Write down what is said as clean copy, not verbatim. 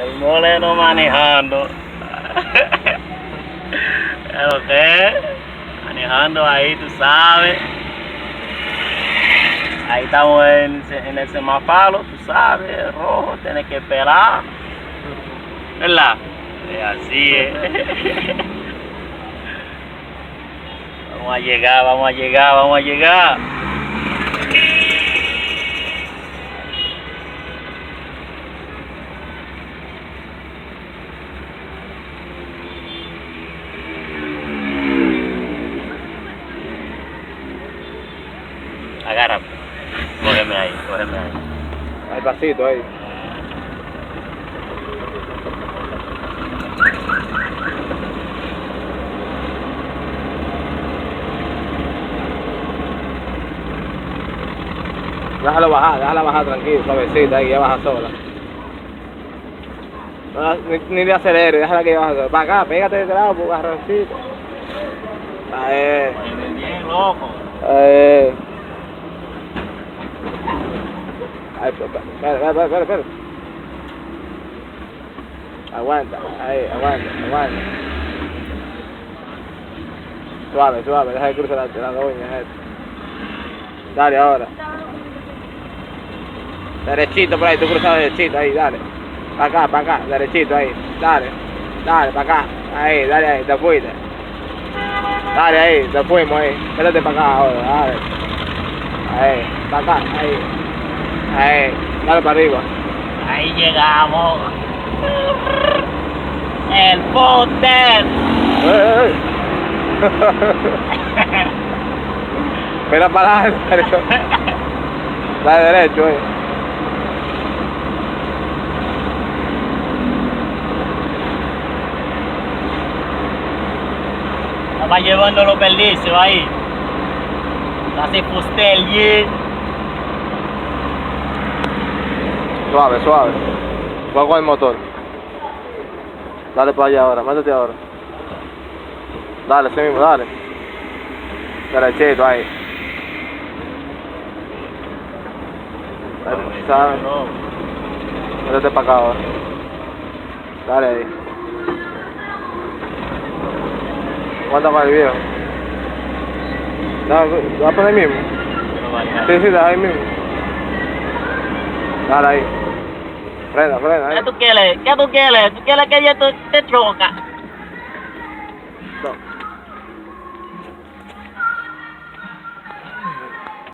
El Moreno manejando. ¿Pero qué? Manejando ahí, tú sabes. Ahí estamos en el semáforo, tú sabes, rojo, tienes que esperar. ¿Verdad? Así es. Vamos a llegar, vamos a llegar, vamos a llegar. Agarra, cógeme ahí, cógeme ahí. Hay pasito ahí. Déjala bajar tranquilo, suavecita ahí, ya baja sola. Ni de acelere, déjala que baja sola. Para acá, pégate de lado, garroncito. Ahí. Bien loco. Ahí. Ay, espera. Aguanta, ahí, aguanta. Suave, deja de cruzar la doña. Dale ahora. Derechito por ahí, tú cruzas derechito ahí, dale. Para acá, derechito ahí. Dale, para acá. Ahí, dale ahí, te fuiste. Dale ahí, te fuimos ahí. Espérate para acá ahora, dale. Ahí, para acá, ahí. Ahí, dale para arriba. Ahí llegamos. El poder. Espera para adelante. Dale derecho, Estaba llevando los perdicios ahí. Así pustel, yeah. Suave. Voy con el motor. Dale para allá ahora, métete ahora. Dale, ese mismo, dale. Derechito ahí. ¿Sabes? Métete para acá ahora. Dale ahí. Aguanta para el viejo. ¿Vas a poner ahí mismo? Sí, dale ahí mismo. Dale ahí. Frena, ahí. ¿Qué tú quieres? ¿Qué tú quieres? ¿Tú quieres que yo te choca?